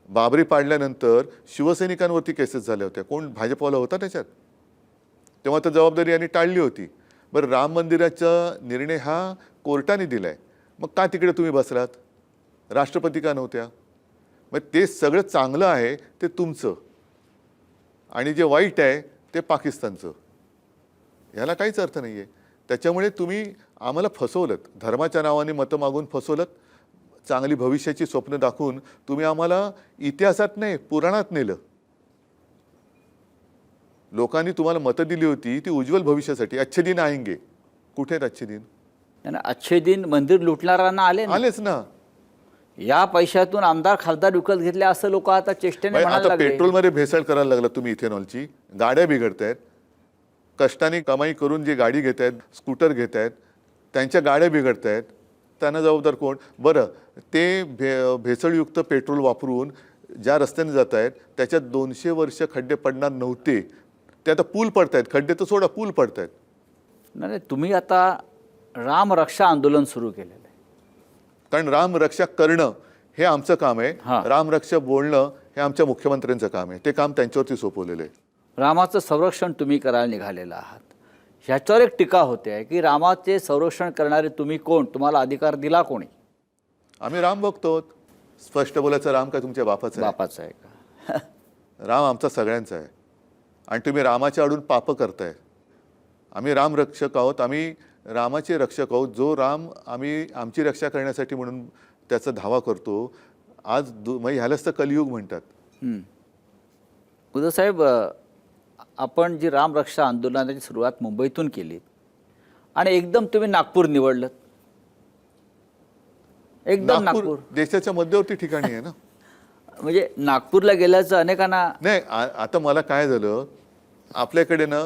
बाबरी पाडल्यानंतर शिवसैनिकांवरती केसेस झाल्या होत्या. कोण भाजपवाला होता त्याच्यात? तेव्हा तर जबाबदारी यांनी टाळली होती. बरं, राम मंदिराचा निर्णय हा कोर्टाने दिलाय, मग का तिकडे तुम्ही बसलात? राष्ट्रपती का नव्हत्या? मग ते सगळं चांगलं आहे ते तुमचं, आणि जे वाईट आहे ते पाकिस्तानचं. याला काहीच अर्थ नाही आहे. त्याच्यामुळे तुम्ही आम्हाला फसवलत, धर्माच्या नावाने मतं मागून फसवलत, चांगली भविष्याची स्वप्न दाखवून तुम्ही आम्हाला इतिहासात नाही पुराणात नेलं. लोकांनी तुम्हाला मतं दिली होती ती उज्ज्वल भविष्यासाठी. अच्छे दिन आएंगे, कुठे आहेत अच्छे दिन? अच्छे दिन मंदिर लुटणाऱ्यांना आलेच ना. या पैशातून आमदार खासदार विकत घेतले असं लोक आता चेष्टेने म्हणायला आता लागले. पेट्रोलमध्ये भेसळ करायला लागला तुम्ही, इथेनॉलची. गाड्या बिघडत आहेत, कष्टाने कमाई करून जे गाडी घेत आहेत, स्कूटर घेत आहेत, त्यांच्या गाड्या बिघडत आहेत. त्यांना जबाबदार कोण? बरं, ते भेसळयुक्त पेट्रोल वापरून ज्या रस्त्याने जात आहेत त्याच्यात 200 वर्ष खड्डे पडणार नव्हते, ते आता पूल पडत आहेत. खड्डे तर सोडा, पूल पडत आहेत. नाही, तुम्ही आता राम रक्षा आंदोलन सुरू केलेलं आहे. कारण राम रक्षा करणं हे आमचं काम आहे. हां. राम रक्षा बोलणं हे आमच्या मुख्यमंत्र्यांचं काम आहे. ते काम त्यांच्यावरती सोपवलेलं आहे. रामाचं संरक्षण तुम्ही करायला निघालेलं आहात. ह्याच्यावर एक टीका होते आहे की रामाचे संरक्षण करणारे तुम्ही कोण? तुम्हाला अधिकार दिला कोणी? आम्ही राम बघतो. स्पष्ट बोलायचं, राम काय तुमच्या बापाचं आहे? बापाचं आहे का? राम आमचा सगळ्यांचा आहे. आणि तुम्ही रामाच्या आडून पापं करताय. आम्ही राम रक्षक आहोत, आम्ही रामाचे रक्षक आहोत. जो राम आम्ही आमची रक्षा करण्यासाठी म्हणून त्याचा धावा करतो. आज मग ह्यालाच तर कलियुग म्हणतात. उद्धव साहेब, आपण जी राम रक्षा आंदोलनाची सुरुवात मुंबईतून केली आणि एकदम तुम्ही नागपूर निवडलं. एकदम नागपूर देशाच्या मध्यवर्ती ठिकाणी आहे ना. म्हणजे नागपूरला गेल्याचं अनेकांना नाही. आता मला काय झालं, आपल्याकडे ना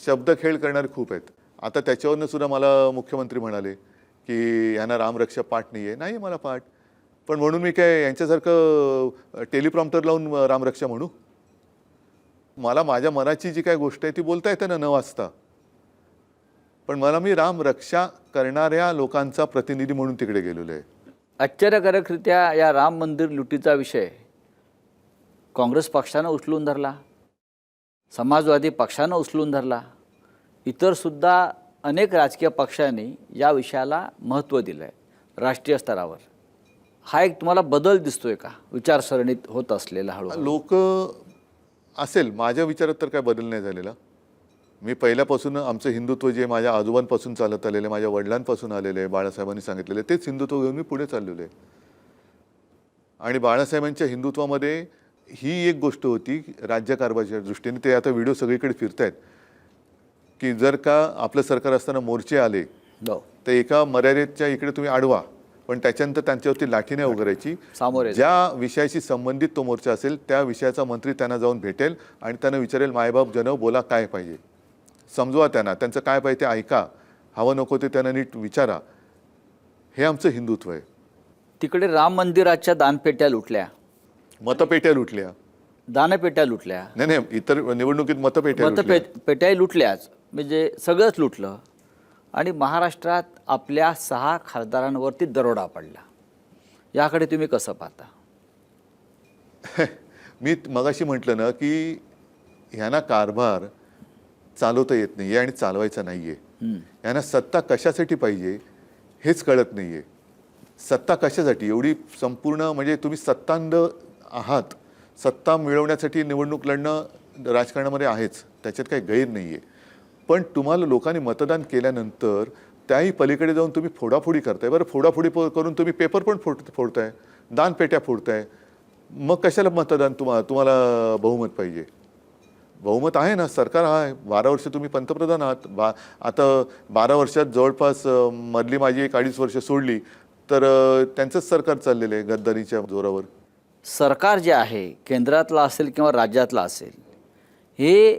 शब्दखेळ करणारे खूप आहेत. आता त्याच्यावरनं सुद्धा मला मुख्यमंत्री म्हणाले की यांना रामरक्षा पाठ नाही आहे. नाही मला पाठ, पण म्हणून मी काय यांच्यासारखं टेलिप्रॉम्प्टर लावून रामरक्षा म्हणू? मला माझ्या मनाची जी काय गोष्ट आहे ती बोलता येते ना न वाचता. पण मी रामरक्षा करणाऱ्या लोकांचा प्रतिनिधी म्हणून तिकडे गेलेलो आहे. आश्चर्यकारकरित्या या राम मंदिर लुटीचा विषय काँग्रेस पक्षानं उचलून धरला, समाजवादी पक्षानं उचलून धरला, इतरसुद्धा अनेक राजकीय पक्षांनी या विषयाला महत्त्व दिलं आहे राष्ट्रीय स्तरावर. हा एक तुम्हाला बदल दिसतोय का विचारसरणीत होत असलेला? हळूहळू लोक असेल, माझ्या विचारात तर काय बदल नाही झालेला. मी पहिल्यापासून आमचं हिंदुत्व जे माझ्या आजोबांपासून चालत आलेलं, माझ्या वडिलांपासून आलेलं आहे, बाळासाहेबांनी सांगितलेलं आहे, तेच हिंदुत्व घेऊन मी पुढे चाललेलो आहे. आणि बाळासाहेबांच्या हिंदुत्वामध्ये ही एक गोष्ट होती राज्यकारभाराच्या दृष्टीने. ते आता व्हिडिओ सगळीकडे फिरत आहेत की जर का आपलं सरकार असताना मोर्चे आले तर एका मर्यादेच्या इकडे तुम्ही अडवा, पण त्याच्यानंतर त्यांच्यावरती लाठी नाही उगारायची. सामोरे ज्या विषयाशी संबंधित तो मोर्चा असेल त्या विषयाचा मंत्री त्यांना जाऊन भेटेल आणि त्यांना विचारेल, मायबाप जनव बोला काय पाहिजे, समजवा त्यांना, त्यांचं काय पाहिजे ते ऐका, हवं नको ते त्यांना नीट विचारा. हे आमचं हिंदुत्व आहे. तिकडे राम मंदिराच्या दानपेट्या लुटल्या, मतपेट्या लुटल्या. दानपेट्या लुटल्या, नाही नाही, इतर निवडणुकीत मतपेट्या लुटल्या. पेट्याही लुटल्याच, म्हणजे सगळंच लुटलं. आणि महाराष्ट्रात आपल्या 6 खासदारांवरती दरोडा पडला. याकडे तुम्ही कसं पाहता? मी मगाशी म्हटलं ना की ह्यांना कारभार चालवता येत नाही आहे आणि चालवायचा नाही आहे. यांना सत्ता कशासाठी पाहिजे हेच कळत नाही आहे. सत्ता कशासाठी एवढी संपूर्ण, म्हणजे तुम्ही सत्तांध आहात. सत्ता मिळवण्यासाठी निवडणूक लढणं राजकारणामध्ये आहेच, त्याच्यात काही गैर नाही आहे. पण तुम्हाला लोकांनी मतदान केल्यानंतर त्याही पलीकडे जाऊन तुम्ही फोडाफोडी करताय. बरं, फोडाफोडी करून तुम्ही पेपर पण फोडताय, दानपेट्या फोडताय. मग कशाला मतदान? तुम्हाला बहुमत पाहिजे. बहुमत आहे ना, सरकार आहे. 12 वर्ष तुम्ही पंतप्रधान आहात. आता 12 वर्षात जवळपास मधली माझी 1-2.5 वर्ष सोडली तर त्यांचंच सरकार चाललेलं आहे गद्दारीच्या जोरावर. सरकार जे आहे, केंद्रातलं असेल किंवा राज्यातलं असेल, हे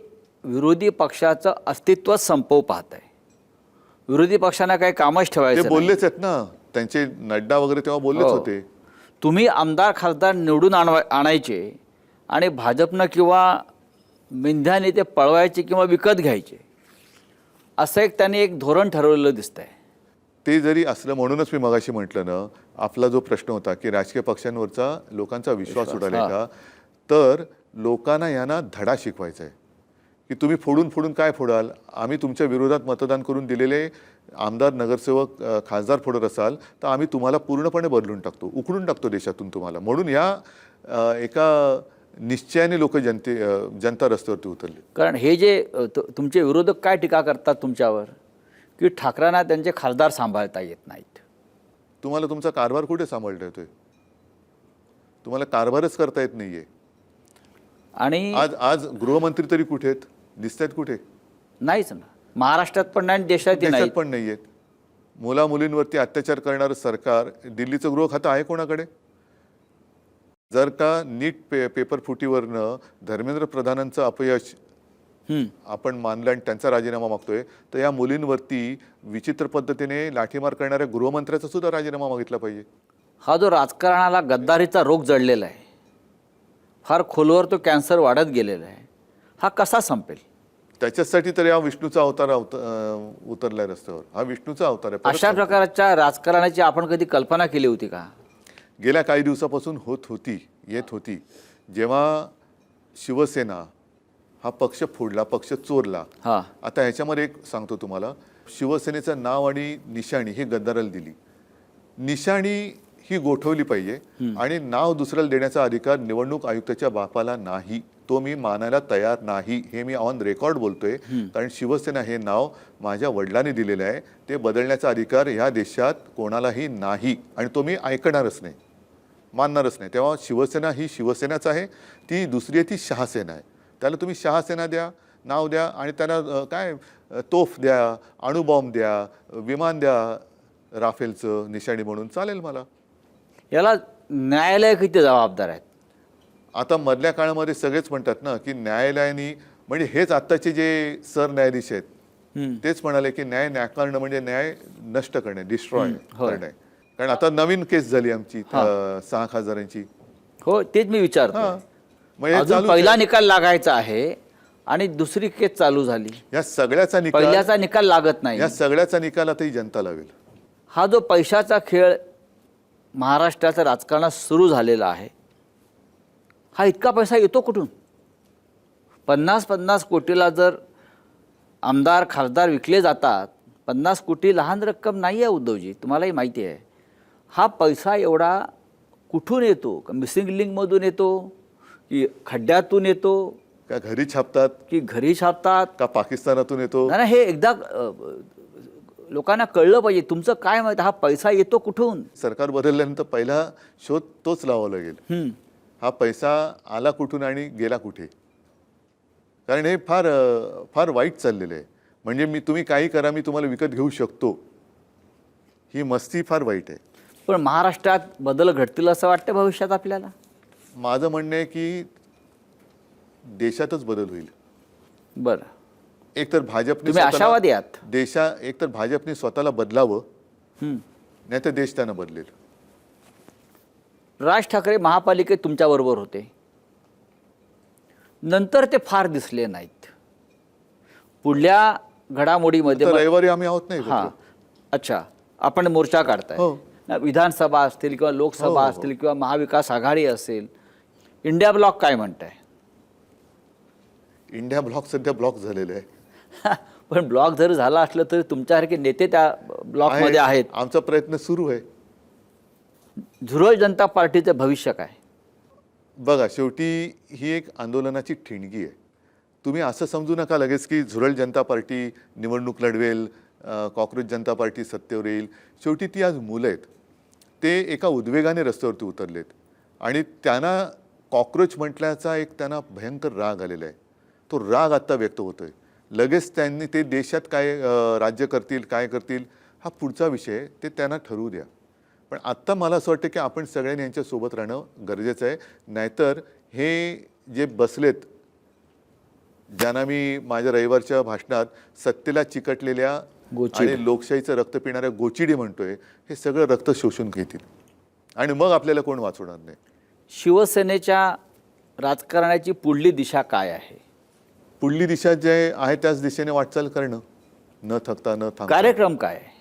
विरोधी पक्षाचं अस्तित्व संपवू पाहत आहे. विरोधी पक्षांना काही कामच ठेवायचं ते बोललेच आहेत ना, त्यांचे नड्डा वगैरे तेव्हा बोललेच होते. तुम्ही आमदार खासदार निवडून आणायचे आणि भाजपनं किंवा मेंढ्याने ते पळवायचे किंवा विकत घ्यायचे, असं त्यांनी एक धोरण ठरवलेलं दिसतंय. ते जरी असलं, म्हणूनच मी मगाशी म्हटलं ना, आपला जो प्रश्न होता की राजकीय पक्षांवरचा लोकांचा विश्वास उडाला का, तर लोकांना यांना धडा शिकवायचा आहे की तुम्ही फोडून काय फोडाल. आम्ही तुमच्या विरोधात मतदान करून दिलेले आमदार, नगरसेवक, खासदार फोडत असाल तर आम्ही तुम्हाला पूर्णपणे बदलून टाकतो, उखडून टाकतो देशातून तुम्हाला. म्हणून या एका निश्चयाने जनता रस्त्यावरती उतरली. कारण हे जे तुमचे विरोधक काय टीका करतात तुमच्यावर, की ठाकरेंना त्यांचे खासदार सांभाळता येत नाहीत. तुम्हाला तुमचा कारभार कुठे सांभाळता येतोय? तुम्हाला कारभारच करता येत नाहीये. आणि आज गृहमंत्री तरी कुठे आहेत? दिसतायत कुठे? नाहीच ना. महाराष्ट्रात पण नाही, देशात नाही. पण नाही आहेत. मुलामुलींवरती अत्याचार करणारं सरकार. दिल्लीचं गृह खातं आहे कोणाकडे? जर का नीट पेपर फुटीवरनं धर्मेंद्र प्रधानांचं अपयश आपण मानलं आणि त्यांचा राजीनामा मागतोय, तर या मुलींवरती विचित्र पद्धतीने लाठीमार करणाऱ्या गृहमंत्र्याचा सुद्धा राजीनामा मागितला पाहिजे. हा जो राजकारणाला गद्दारीचा रोग जडलेला आहे, फार खोलवर तो कॅन्सर वाढत गेलेला आहे, हा कसा संपेल? त्याच्यासाठी तर या विष्णूचा अवतार उतरलाय रस्त्यावर. हा विष्णूचा अवतार आहे. अशा प्रकारच्या राजकारणाची आपण कधी कल्पना केली होती का? गेल्या काही दिवसापासून येत होती. जेव्हा शिवसेना हा पक्ष फोडला, पक्ष चोरला. आता ह्याच्यामध्ये एक सांगतो तुम्हाला, शिवसेनेचं नाव आणि निशाणी हे गद्दाराला दिली. निशाणी ही गोठवली पाहिजे आणि नाव दुसऱ्याला देण्याचा अधिकार निवडणूक आयुक्ताच्या बापाला नाही. तो मी मानायला तयार नाही. हे मी ऑन रेकॉर्ड बोलतोय. कारण शिवसेना हे नाव माझ्या वडिलांनी दिलेलं आहे. ते बदलण्याचा अधिकार ह्या देशात कोणालाही नाही आणि तो मी ऐकणारच नाही, मानणारच नाही. तेव्हा शिवसेना ही शिवसेनाच आहे. ती दुसरी आहे ती शहासेना आहे. त्याला तुम्ही शहासेना द्या, नाव द्या आणि त्यांना काय तोफ द्या, अणुबॉम्ब द्या, विमान द्या, राफेलचं निशाणी म्हणून, चालेल मला. याला न्यायालय किती जबाबदार आहेत? आता मधल्या काळामध्ये सगळेच म्हणतात ना की न्यायालयाने, म्हणजे हेच आत्ताचे जे सरन्यायाधीश आहेत तेच म्हणाले की न्याय नाकारणं म्हणजे न्याय नष्ट करणे, डिस्ट्रॉय करणे. कारण आता नवीन केस झाली आमची 6 खासदारांची. हो, तेच मी विचारतो. पहिला निकाल लागायचा आहे आणि दुसरी केस चालू झाली. या सगळ्याचा निकाल, पहिल्याचा निकाल लागत नाही. या सगळ्याचा निकाल आता ही जनता लावेल. हा जो पैशाचा खेळ महाराष्ट्राच्या राजकारणात सुरू झालेला आहे, हा इतका पैसा येतो कुठून? 50-50 कोटीला जर आमदार खासदार विकले जातात, 50 कोटी लहान रक्कम नाही आहे उद्धवजी, तुम्हालाही माहिती आहे. हा पैसा एवढा कुठून येतो? का मिसिंग लिंकमधून येतो, की खड्ड्यातून येतो, का घरी छापतात, की घरी छापतात, का पाकिस्तानातून येतो? नाही, हे एकदा लोकांना कळलं पाहिजे. तुमचं काय माहिती, हा पैसा येतो कुठून? सरकार बदलल्यानंतर पहिला शोध तोच लावावा लागेल. हा पैसा आला कुठून आणि गेला कुठे? कारण हे फार फार वाईट चाललेलं आहे. म्हणजे तुम्ही काही करा, मी तुम्हाला विकत घेऊ शकतो, ही मस्ती फार वाईट आहे. पण महाराष्ट्रात बदल घडतील असं वाटतं भविष्यात आपल्याला? माझं म्हणणं आहे की देशातच बदल होईल. बरं, एकतर भाजपने, तुम्ही आशावादी आहात? एकतर भाजपने स्वतःला बदलावं, नाही तर देश त्यानं बदलेल. राज ठाकरे महापालिकेत तुमच्याबरोबर होते, नंतर ते फार दिसले नाहीत. पुढल्या घडामोडीमध्ये आता रविवारी आम्ही आहोत नाही हां, अच्छा, आपण मोर्चा काढताय हो. ना, विधानसभा असतील किंवा लोकसभा असतील किंवा महाविकास आघाडी असेल, इंडिया ब्लॉक काय म्हणताय? इंडिया ब्लॉक सध्या ब्लॉक झालेले आहे. पण ब्लॉक जर झाला असलं तरी तुमच्यासारखे नेते त्या ब्लॉकमध्ये आहेत. आमचा प्रयत्न सुरू आहे. झुरळ जनता पार्टीचं भविष्य काय? बघा, शेवटी ही एक आंदोलनाची ठिणगी आहे. तुम्ही असं समजू नका लगेच की झुरळ जनता पार्टी निवडणूक लढवेल, कॉक्रोच जनता पार्टी सत्तेवर येईल. शेवटी ती आज मुलं आहेत. ते एका उद्वेगाने रस्त्यावरती उतरलेत आणि त्यांना कॉक्रोच म्हटल्याचा एक त्यांना भयंकर राग आलेला आहे. तो राग आत्ता व्यक्त होतोय. लगेच त्यांनी ते देशात काय राज्य करतील, काय करतील, हा पुढचा विषय आहे. ते त्यांना ठरवू द्या. पण आत्ता मला असं वाटतं की आपण सगळ्यांनी यांच्यासोबत राहणं गरजेचं आहे. नाहीतर हे जे बसलेत, ज्यांना मी माझ्या रविवारच्या भाषणात सत्तेला चिकटलेल्या गोचिड आणि लोकशाहीचं रक्त पिणाऱ्या गोचिडी म्हणतोय, हे सगळं रक्त शोषून घेतील आणि मग आपल्याला कोण वाचवणार नाही. शिवसेनेच्या राजकारणाची पुढली दिशा काय आहे? पुढली दिशा जे आहे त्याच दिशेने वाटचाल करणं, न थकता न थांबता. कार्यक्रम काय आहे?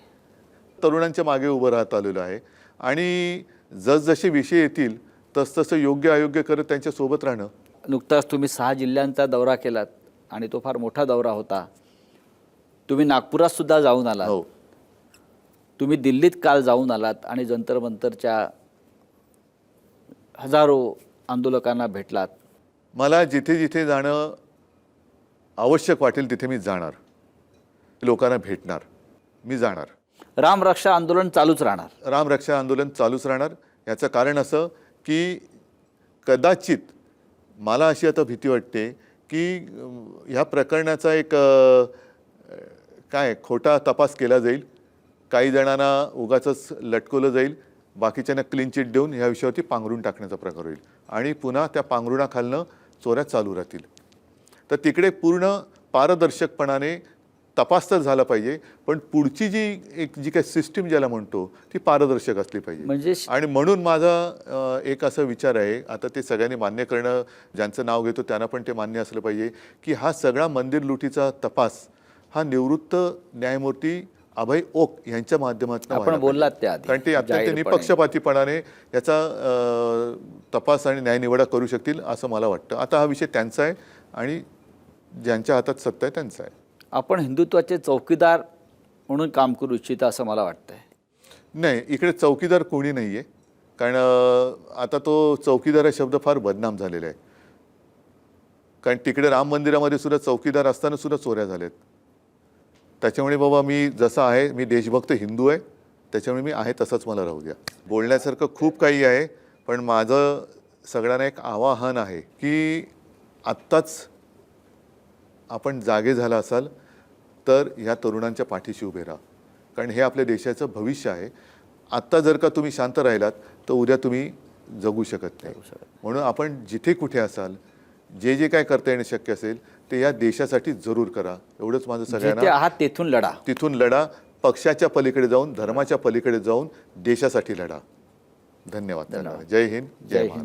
तरुणांच्या मागे उभं राहत आलेलो आहे आणि जसजसे विषय येतील तसतसं योग्य अयोग्य करत त्यांच्या सोबत राहणं. नुकताच तुम्ही 6 जिल्ह्यांचा दौरा केलात आणि तो फार मोठा दौरा होता. तुम्ही नागपुरात सुद्धा जाऊन आलात. हो, तुम्ही दिल्लीत काल जाऊन आलात आणि जंतर मंतरच्या हजारो आंदोलकांना भेटलात. मला जिथे जिथे जाणं आवश्यक वाटेल तिथे मी जाणार, लोकांना भेटणार, मी जाणार. राम रक्षा आंदोलन चालूच राहणार. राम रक्षा आंदोलन चालूच राहणार. याचं कारण असं की कदाचित मला अशी आता भीती वाटते की ह्या प्रकरणाचा एक काय खोटा तपास केला जाईल. काही जणांना उगाचच लटकवलं जाईल, बाकीच्यांना क्लीन चिट देऊन ह्या विषयावरती पांघरून टाकण्याचा प्रकार होईल आणि पुन्हा त्या पांघरुणाखालनं चोऱ्या चालू राहतील. तर तिकडे पूर्ण पारदर्शकपणाने तपास तर झाला पाहिजे, पण पुढची जी काही सिस्टीम ज्याला म्हणतो ती पारदर्शक असली पाहिजे. म्हणजे आणि म्हणून माझा एक असा विचार आहे, आता ते सगळ्यांनी मान्य करणं, ज्यांचं नाव घेतो त्यांना पण ते मान्य असलं पाहिजे की हा सगळा मंदिर लुटीचा तपास हा निवृत्त न्यायमूर्ती अभय ओक यांच्या माध्यमातून आपण बोललात त्या आधी, कारण ते अत्यंत जाहीरपणे. निपक्षपातीपणाने याचा तपास आणि न्यायनिवाडा करू शकतील असं मला वाटतं. आता हा विषय त्यांचा आहे आणि ज्यांच्या हातात सत्ता आहे त्यांचा आहे. आपण हिंदुत्वाचे चौकीदार म्हणून काम करू इच्छिता असं मला वाटतंय. नाही, इकडे चौकीदार कोणी नाही आहे. कारण आता तो चौकीदार हा शब्द फार बदनाम झालेला आहे. कारण तिकडे राम मंदिरामध्ये सुद्धा चौकीदार असताना सुद्धा चोऱ्या झाल्यात. त्याच्यामुळे बाबा मी जसा आहे, मी देशभक्त हिंदू आहे, त्याच्यामुळे मी आहे तसंच मला राहू द्या. बोलण्यासारखं खूप काही आहे, पण माझं सगळ्यांना एक आवाहन आहे की आत्ताच आपण जागे झाला असाल तर ह्या तरुणांच्या पाठीशी उभे राहा. कारण हे आपल्या देशाचं भविष्य आहे. आत्ता जर का तुम्ही शांत राहिलात तर उद्या तुम्ही जगू शकत नाही. म्हणून आपण जिथे कुठे असाल, जे जे काय करता येणं शक्य असेल ते या देशासाठी जरूर करा. एवढंच माझं जिथे सगळ्यांना. आहात तेथून लढा. तिथून लढा, पक्षाच्या पलीकडे जाऊन, धर्माच्या पलीकडे जाऊन देशासाठी लढा. धन्यवाद. जय हिंद, जय महाराष्ट्र.